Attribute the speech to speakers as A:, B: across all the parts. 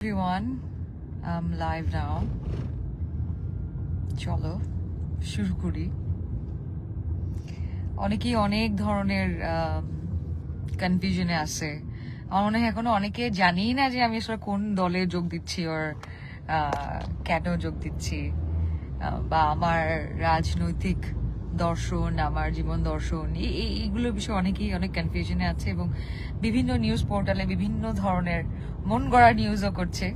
A: Everyone, I'm live now. চলো শুরু করি। অনেকেই অনেক ধরনের কনফিউশনে আছে। আমার মনে হয় এখনো অনেকে জানিই না যে আমি আসলে কোন দলে যোগ দিচ্ছি ওর কেন যোগ দিচ্ছি, বা আমার রাজনৈতিক দর্শন, আমার জীবন দর্শন, এইগুলোর বিষয়ে অনেকেই অনেক কনফিউশনে আছে এবং বিভিন্ন নিউজ পোর্টালে বিভিন্ন ধরনের মন গড়া নিউজও করছে।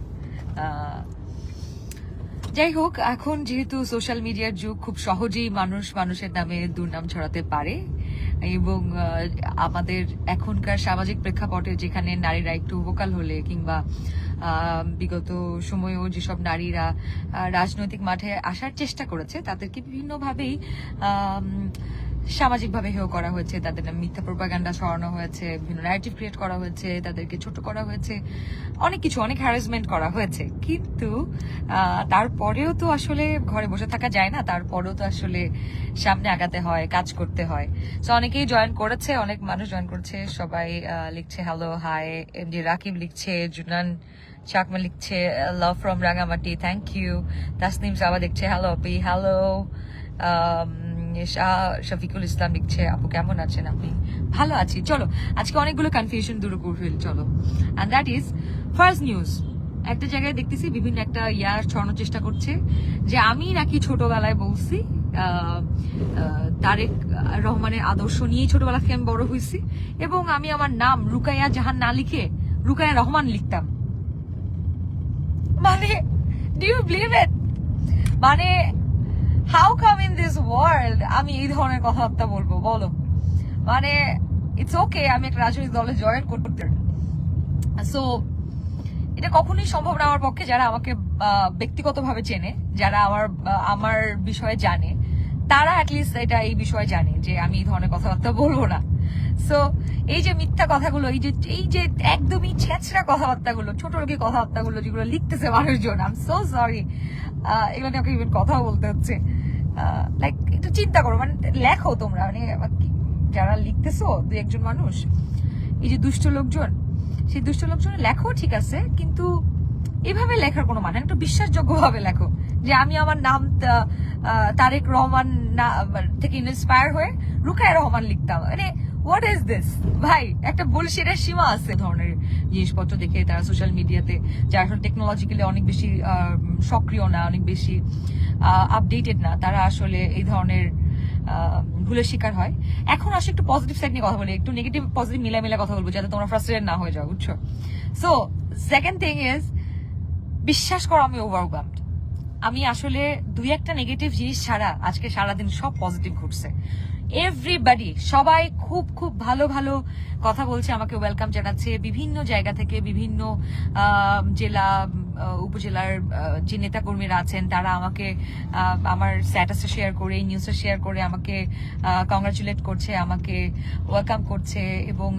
A: যাই হোক, এখন যেহেতু সোশ্যাল মিডিয়ার যুগ, খুব সহজেই মানুষের নামে দুর্নাম ছড়াতে পারে এবং আমাদের এখনকার সামাজিক প্রেক্ষাপটে যেখানে নারীরা একটু ভোকাল হলে কিংবা বিগত সময়েও যেসব নারীরা রাজনৈতিক মাঠে আসার চেষ্টা করেছে তাদেরকে বিভিন্নভাবেই সামাজিকভাবে হেয় করা হয়েছে, তাদের নামে মিথ্যা প্রোপাগান্ডা ছড়ানো হয়েছে, বিভিন্ন ন্যারেটিভ ক্রিয়েট করা হয়েছে, তাদেরকে ছোট করা হয়েছে, অনেক হ্যারাসমেন্ট করা হয়েছে। কিন্তু তারপরেও তো আসলে ঘরে বসে থাকা যায় না, তারপরেও তো আসলে সামনে আগাতে হয়, কাজ করতে হয়। তো অনেকেই জয়েন করেছে, অনেক মানুষ জয়েন করছে, সবাই লিখছে হ্যালো, হাই। এমডি রাকিব লিখছে, জুনান চাকমা লিখছে love from Rangamati, thank you. Tasnim Saba লিখছে হ্যালো আপি, হ্যালো। শফিকুল ইসলাম লিখছে আপু কেমন আছেন? আপনি? ভালো আছি। চলো আজকে অনেকগুলো কনফিউশন দূর করে চলো। And that is first news. একটা জায়গায় দেখতেছি বিভিন্ন একটা ছড়ানোর চেষ্টা করছে যে আমি নাকি ছোটবেলায় বলছি তারেক রহমানের আদর্শ নিয়েই ছোটবেলা থেকে আমি বড় হয়েছি এবং আমি আমার নাম রুকাইয়া জাহান না লিখে রুকাইয়া রহমান লিখতাম। মানে ডু ইউ বিলিভ ইট? মানে how come in this world আমি এই ধরনের কথাবার্তা বলবো বলো? মানে ইটস ওকে, আমি একটা রাজনৈতিক দলে জয়েন করতে, সো এটা কখনোই সম্ভব না আমার পক্ষে। যারা আমাকে ব্যক্তিগতভাবে চেনে, যারা আমার বিষয়ে জানে, তারা অ্যাটলিস্ট এই বিষয়ে জানে যে আমি এই ধরনের কথাবার্তা বলবো না। সো এই যে মিথ্যা কথাগুলো, এই যে একদমই ছেঁচড়া কথাবার্তাগুলো, ছোট লোকের কথাবার্তাগুলো যেগুলো লিখতেছে মানুষজন, আই এম সো সরি, এগুলো নিয়ে ইভেন কথাও বলতে হচ্ছে। লাইক একটু চিন্তা করো, মানে লেখো তোমরা, মানে যারা লিখতেছো দুই একজন মানুষ, এই যে দুষ্ট লোকজন, সেই দুষ্ট লোকজন লেখো ঠিক আছে, কিন্তু এভাবে লেখার কোনো মানে, একটু বিশ্বাসযোগ্য ভাবে লেখো যে আমি আমার নাম তারেক রহমান থেকে ইন্সপায়ার হয়ে রুকায়া রহমান লিখতাম। মানে হোয়াট ইজ দিস ভাই? একটা বুলশিটের সীমা আছে। ধরনের জিনিসপত্র দেখে তারা সোশ্যাল মিডিয়াতে, যারা এখন টেকনোলজিক্যালি অনেক বেশি সক্রিয় না, অনেক বেশি আপডেটেড না, তারা আসলে এই ধরনের ভুলের শিকার হয়। এখন আসলে একটু পজিটিভ সাইড নিয়ে কথা বলি, একটু নেগেটিভ পজিটিভ মিলা কথা বলবো যাতে তোমরা ফ্রাস্ট্রেটেড না হয়ে যাও, বুঝছো? সো সেকেন্ড থিং ইজ, বিশ্বাস করো আমি ওভারওয়েলমড। আমি আসলে দুই একটা নেগেটিভ জিনিস ছাড়া আজকে সারাদিন সব পজিটিভ ঘটছে। এভরিবডি, সবাই খুব খুব ভালো ভালো কথা বলছে, আমাকে ওয়েলকাম জানাচ্ছে বিভিন্ন জায়গা থেকে, বিভিন্ন জেলা উপজেলার যে নেতাকর্মীরা আছেন তারা আমাকে আমার স্ট্যাটাসটা শেয়ার করে, নিউজটা শেয়ার করে আমাকে কংগ্রাচুলেট করছে, আমাকে ওয়েলকাম করছে এবং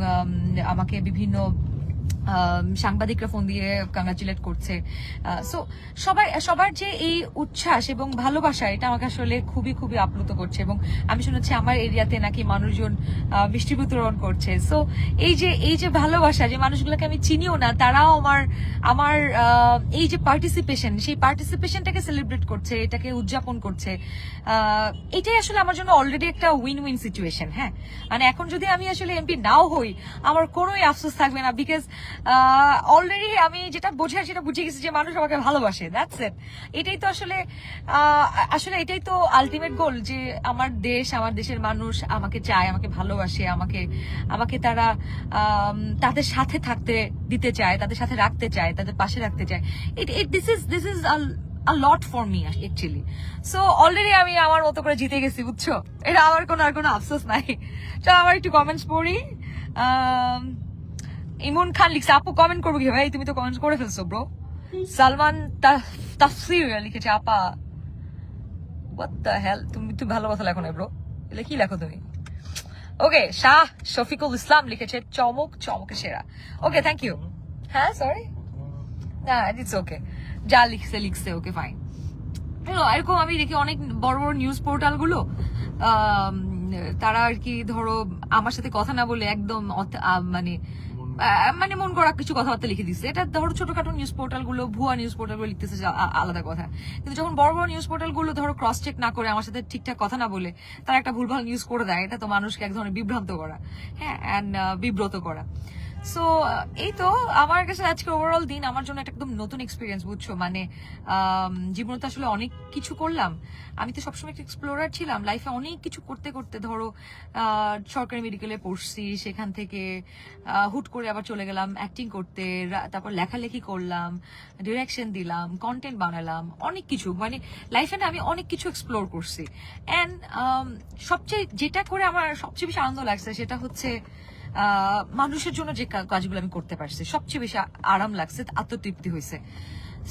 A: আমাকে বিভিন্ন সাংবাদিকরা ফোন দিয়ে কংগ্রাচুলেট করছে। সো সবার যে এই উচ্ছ্বাস এবং ভালোবাসা, এটা আমাকে আসলে খুবই খুবই আপ্লুত করছে। এবং আমি শুনেছি আমার এরিয়াতে নাকি মানুষজন মিষ্টি বিতরণ করছে। সো এই যে ভালোবাসা, যে মানুষগুলোকে আমি চিনিও না, তারাও আমার এই যে পার্টিসিপেশন, সেই পার্টিসিপেশনটাকে সেলিব্রেট করছে, এটাকে উদযাপন করছে। এটাই আসলে আমার জন্য অলরেডি একটা উইন উইন সিচুয়েশন। হ্যাঁ, মানে এখন যদি আমি আসলে এমপি নাও হই, আমার কোনোই আফসোস থাকবে না, বিকজ অলরেডি আমি যেটা বোঝাই সেটা বুঝে গেছি যে মানুষ আমাকে ভালোবাসে। That's it. এটাই তো আসলে এটাই তো আলটিমেট গোল, যে আমার দেশ, আমার দেশের মানুষ আমাকে চায়, আমাকে ভালোবাসে, আমাকে তারা তাদের সাথে থাকতে দিতে চায়, তাদের সাথে রাখতে চায়, তাদের পাশে রাখতে চায়। This is a lot for me actually. So already আমি আমার মতো করে জিতে গেছি, বুঝছো? এটা আমার আর কোনো আফসোস নাই। চলো আমার একটু কমেন্টস পড়ি। ইমন খান লিখছে আপু কমেন্ট করবো কি ভাই? তুমি তো কমেন্ট করে ফেলছো ব্রো। সালমান তাফসির লিখেছে আপা what the hell, তুমি ভালো কথা লেখো না ব্রো, এলে কি লেখো তুমি? ওকে, শাহ শফিকুল ইসলাম লিখেছে চমকে সেরা। ওকে, থ্যাংক ইউ। হ্যাঁ সরি, না ইটস ওকে, যা লিখছে ওকে ফাইন। এরকম আমি দেখি অনেক বড় বড় নিউজ পোর্টাল গুলো, তারা আর কি ধরো আমার সাথে কথা না বলে একদম মানে মানে মন করা কিছু কথাবার্তা লিখে দিচ্ছে। এটা ধরো ছোটখাটো নিউজ পোর্টাল গুলো, ভুয়া নিউজ পোর্টাল গুলো লিখতেছে আলাদা কথা, কিন্তু যখন বড় বড় নিউজ পোর্টাল গুলো ধরো ক্রস চেক না করে আমার সাথে ঠিকঠাক কথা না বলে তারা একটা ভুলভাল নিউজ করে দেয়, এটা তো মানুষকে এক ধরনের বিভ্রান্ত করা, হ্যাঁ, অ্যান্ড বিব্রত করা। সো এই তো আমার কাছে আজকে ওভারঅল দিন আমার জন্য একটা একদম নতুন এক্সপিরিয়েন্স, বুঝছো, মানে জীবনে তো আসলে অনেক কিছু করলাম। আমি তো সবসময় একটা এক্সপ্লোরার ছিলাম, লাইফে অনেক কিছু করতে করতে ধরো সরকারি মেডিকেলে পড়ছি, সেখান থেকে হুট করে আবার চলে গেলাম অ্যাক্টিং করতে, তারপর লেখালেখি করলাম, ডিরেকশন দিলাম, কন্টেন্ট বানালাম, অনেক কিছু, মানে লাইফে না আমি অনেক কিছু এক্সপ্লোর করছি। অ্যান্ড সবচেয়ে যেটা করে আমার সবচেয়ে বেশি আনন্দ লাগছে সেটা হচ্ছে মানুষের জন্য যে কাজগুলো আমি করতে পারছি, সবচেয়ে বেশি আরাম লাগছে, আত্মতৃপ্তি হয়েছে।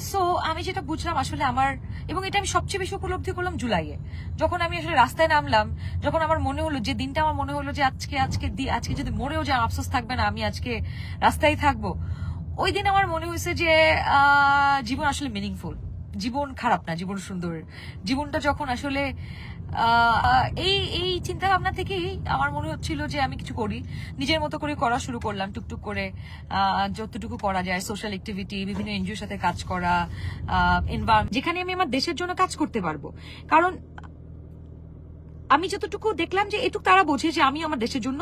A: সো আমি যেটা বুঝলাম আসলে আমার, এবং এটা আমি সবচেয়ে বেশি উপলব্ধি করলাম জুলাইয়ে, যখন আমি আসলে রাস্তায় নামলাম, যখন আমার মনে হলো যে দিনটা আমার মনে হলো যে আজকে যদি মরেও যায় আফসোস থাকবে না, আমি আজকে রাস্তায় থাকবো। ওই দিন আমার মনে হয়েছে যে জীবন আসলে মিনিংফুল, জীবন খারাপ না, জীবন সুন্দর। জীবনটা যখন আসলে এই এই চিন্তা ভাবনা থেকেই আমার মনে হচ্ছিল যে আমি কিছু করি, নিজের মতো করে করা শুরু করলাম, টুকটুক করে যতটুকু করা যায়, সোশ্যাল অ্যাক্টিভিটি, বিভিন্ন এনজিওর সাথে কাজ করা, এনভায়রনমেন্ট যেখানে আমি আমার দেশের জন্য কাজ করতে পারবো। কারণ আমি যতটুকু দেখলাম যে এটুকু তারা বোঝে যে আমি আমার দেশের জন্য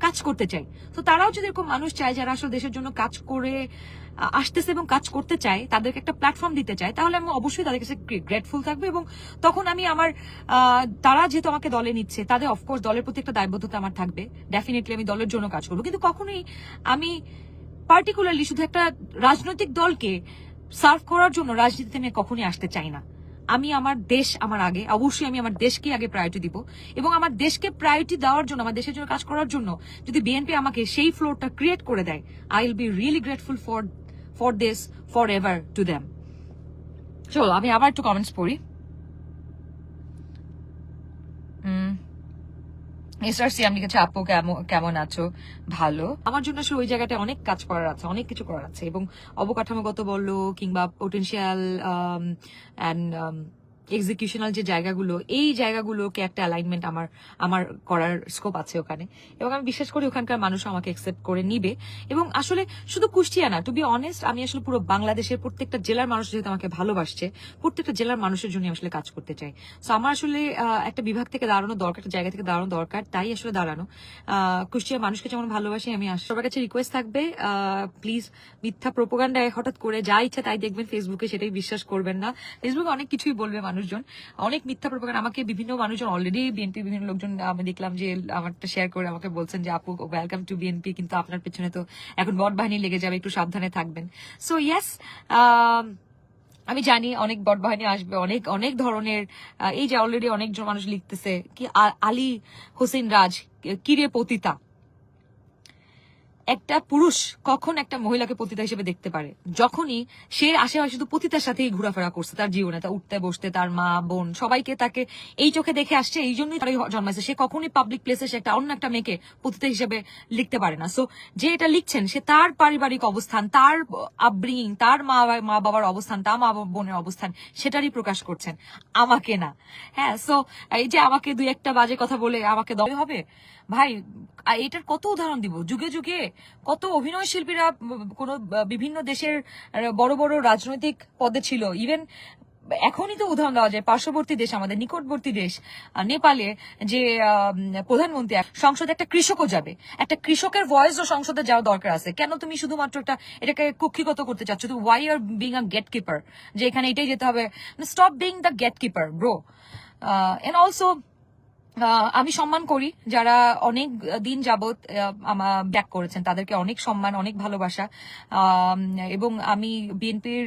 A: কাজ করতে চাই, তো তারাও যদি এরকম মানুষ চায় যারা আসলে দেশের জন্য কাজ করে আসতেছে এবং কাজ করতে চায়, তাদেরকে একটা প্ল্যাটফর্ম দিতে চায়, তাহলে আমি অবশ্যই তাদের কাছে গ্রেটফুল থাকবো। এবং তখন আমি আমার তারা যেহেতু আমাকে দলে নিচ্ছে, তাদের অফকোর্স দলের প্রতি একটা দায়বদ্ধতা আমার থাকবে, ডেফিনেটলি আমি দলের জন্য কাজ করবো, কিন্তু কখনোই আমি পার্টিকুলারলি শুধু একটা রাজনৈতিক দলকে সার্ভ করার জন্য রাজনীতিতে আমি কখনোই আসতে চাই না। আমি আমার দেশ আমার আগে, অবশ্যই আমি আমার দেশকে আগে প্রায়োরিটি দিব, এবং আমার দেশকে প্রায়োরিটি দেওয়ার জন্য, আমার দেশের জন্য কাজ করার জন্য যদি বিএনপি আমাকে সেই ফ্লোরটা ক্রিয়েট করে দেয়, I will be really grateful for this for ever to them. চলো আমি আবার একটু কমেন্টস পড়ি। এসআর সিয়াম লিখেছে, আপু কেমন আছো? ভালো। আমার জন্য আসলে ওই জায়গাটা অনেক কাজ করার আছে, অনেক কিছু করার আছে, এবং অবকাঠামোগত বললো কিংবা পোটেনশিয়াল অ্যান্ড এক্সিকিউশনাল যে জায়গাগুলো, এই জায়গাগুলোকে একটা অ্যালাইনমেন্ট আমার আমার করার স্কোপ আছে ওখানে, এবং আমি বিশ্বাস করি ওখানকার মানুষ আমাকে অ্যাকসেপ্ট করে নিবে। এবং আসলে শুধু কুষ্টিয়া না, টু বি অনেস্ট, আমি আসলে পুরো বাংলাদেশের প্রত্যেকটা জেলার মানুষ যেহেতু আমাকে ভালোবাসছে, প্রত্যেকটা জেলার মানুষের জন্য আসলে কাজ করতে চাই। সো আমার আসলে একটা বিভাগ থেকে দাঁড়ানো দরকার, একটা জায়গা থেকে দাঁড়ানো দরকার, তাই আসলে দাঁড়ানো। কুষ্টিয়ার মানুষকে যেমন ভালোবাসি আমি, সবার কাছে রিকোয়েস্ট থাকবে, প্লিজ মিথ্যা প্রোপাগান্ডায় হঠাৎ করে যা ইচ্ছা তাই দেখবেন ফেসবুকে, সেটাই বিশ্বাস করবেন না। ফেসবুকে অনেক কিছুই বলবে মানুষজন, অনেক মিথ্যা প্রোপাগান্ডা। আমাকে বিভিন্ন মানুষজন, অলরেডি বিএনপি বিভিন্ন লোকজন আমি দেখলাম যে আমারটা শেয়ার করে আমাকে বলছেন যে আপু ওয়েলকাম টু বিএনপি, কিন্তু আপনার পেছনে তো এখন বট বাহিনী লেগে যাবে, একটু সাবধানে থাকবেন। সো ইয়েস, আমি জানি অনেক বট বাহিনী আসবে, অনেক অনেক ধরনের, এই যে অলরেডি অনেকজন মানুষ লিখতেছে কি আলী হোসেন রাজ কিরে পতিতা। একটা পুরুষ কখন একটা মহিলাকে পতিতা হিসেবে দেখতে পারে? যখনই সে আশেপাশে শুধু পতিতার সাথেই ঘোরাফেরা করছে তার জীবনে, তা উঠতে বসতে, তার মা বোন সবাইকে তাকে এই চোখে দেখে আসছে, এই জন্যই তারা জন্মাইছে। সে কখনই পাবলিক প্লেসে সে একটা অন্য একটা মেয়েকে পতিতা হিসেবে লিখতে পারে না। সো যে এটা লিখছেন, সে তার পারিবারিক অবস্থান, তার আপব্রিঙ্গিং, তার মা বাবার অবস্থান, তার মা বোনের অবস্থান, সেটারই প্রকাশ করছেন, আমাকে না। হ্যাঁ, সো এই যে আমাকে দুই একটা বাজে কথা বলে আমাকে দলে হবে, ভাই এটার কত উদাহরণ দিব, যুগে যুগে কত অভিনয় শিল্পীরা কোন বিভিন্ন দেশের বড় বড় রাজনৈতিক পদে ছিল। ইভেন এখনই তো উদাহরণ দেওয়া যায়, পার্শ্ববর্তী দেশ, আমাদের নিকটবর্তী দেশ নেপালে, যে প্রধানমন্ত্রী সংসদে একটা কৃষকও যাবে, একটা কৃষকের ভয়েসও সংসদে যাওয়া দরকার আছে। কেন তুমি শুধুমাত্র এটাকে কুক্ষিগত করতে চাচ্ছ? তুমি why are being a gatekeeper, যে এখানে এটাই যেতে হবে? Stop being the gatekeeper bro. And also আমি সম্মান করি যারা অনেক দিন যাবত আমার ব্যাক করেছেন, তাদেরকে অনেক সম্মান, অনেক ভালোবাসা। এবং আমি বিএনপির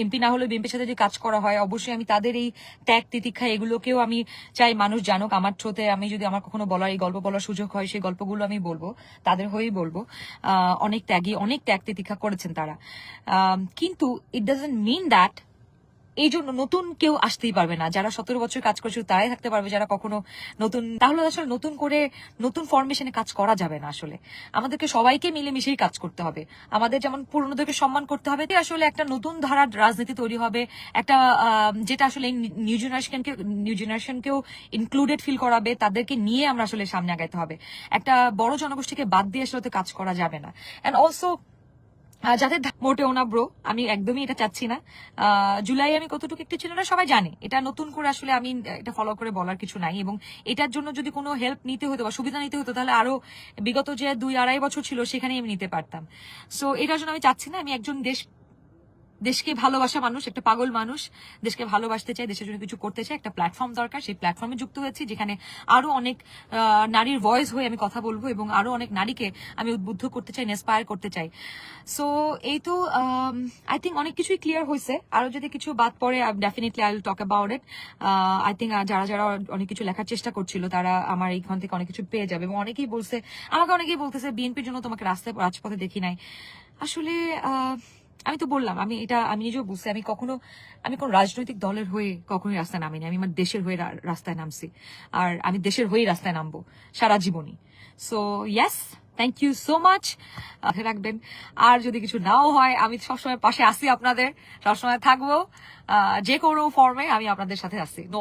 A: এমপি না হলে বিএনপির সাথে যে কাজ করা হয়, অবশ্যই আমি তাদের এই ত্যাগ তিতিক্ষা এগুলোকেও আমি চাই মানুষ জানুক। আমার থ্রোতে আমি যদি আমার কখনো বলার, এই গল্প বলার সুযোগ হয়, সেই গল্পগুলো আমি বলবো, তাদের হয়েই বলবো। অনেক ত্যাগ তিতিক্ষা করেছেন তারা, কিন্তু ইট ডাজন্ট মিন দ্যাট এই জন্য নতুন কেউ আসতেই পারবে না। যারা 17 বছর কাজ করছে তারাই থাকতে পারবে, যারা কখনো নতুন, তাহলে আসলে নতুন করে নতুন ফরমেশনে কাজ করা যাবে না। আসলে আমাদেরকে সবাইকে মিলেমিশেই কাজ করতে হবে, আমাদের যেমন পুরনোদেরকে সম্মান করতে হবে, আসলে একটা নতুন ধারার রাজনীতি তৈরি হবে, একটা যেটা আসলে নিউ জেনারেশনকেও ইনক্লুডেড ফিল করাবে, তাদেরকে নিয়ে আমরা আসলে সামনে আগাইতে হবে। একটা বড় জনগোষ্ঠীকে বাদ দিয়ে আসলে তো কাজ করা যাবে না। এন্ড অলসো যাদের মোটেও না ব্রো, আমি একদমই এটা চাচ্ছি না। জুলাই আমি কতটুকু একটু ছিল না সবাই জানে, এটা নতুন করে আসলে আমি এটা ফলো করে বলার কিছু নাই। এবং এটার জন্য যদি কোনো হেল্প নিতে হতো বা সুবিধা নিতে হতো, তাহলে আরো বিগত যে 2-2.5 বছর ছিল সেখানে আমি নিতে পারতাম। সো এটার জন্য আমি চাচ্ছি না। আমি একজন দেশকে ভালোবাসা মানুষ, একটা পাগল মানুষ, দেশকে ভালোবাসতে চাই, দেশের জন্য কিছু করতে চাই, একটা প্ল্যাটফর্ম দরকার। সেই প্ল্যাটফর্মে যুক্ত হয়েছি, যেখানে আরো অনেক নারীর ভয়েস হয়ে আমি কথা বলবো এবং আরো অনেক নারীকে আমি উদ্বুদ্ধ করতে চাই, ইন্সপায়ার করতে চাই। সো এই তো আই থিঙ্ক অনেক কিছুই ক্লিয়ার হয়েছে। আরো যদি কিছু বাদ পড়ে definitely I will talk about it. I think যারা যারা অনেক কিছু লেখার চেষ্টা করছিল তারা আমার এইখান থেকে অনেক কিছু পেয়ে যাবে। এবং অনেকেই বলতেছে বিএনপির জন্য তোমাকে রাজপথে দেখি নাই। আসলে আমি তো বললাম, আমি নিজেও বুঝছি, আমি কোন রাজনৈতিক দলের হয়ে কখনোই রাস্তায় নামিনি। আমি আমার দেশের হয়ে রাস্তায় নামছি, আর আমি দেশের হয়েই রাস্তায় নামবো সারা জীবনই। So yes, thank you so much. রাখবেন। আর যদি কিছু নাও হয়, আমি সবসময় পাশে আছি, আপনাদের সবসময় থাকবো, যে কোনো ফর্মে আমি আপনাদের সাথে আছি। নো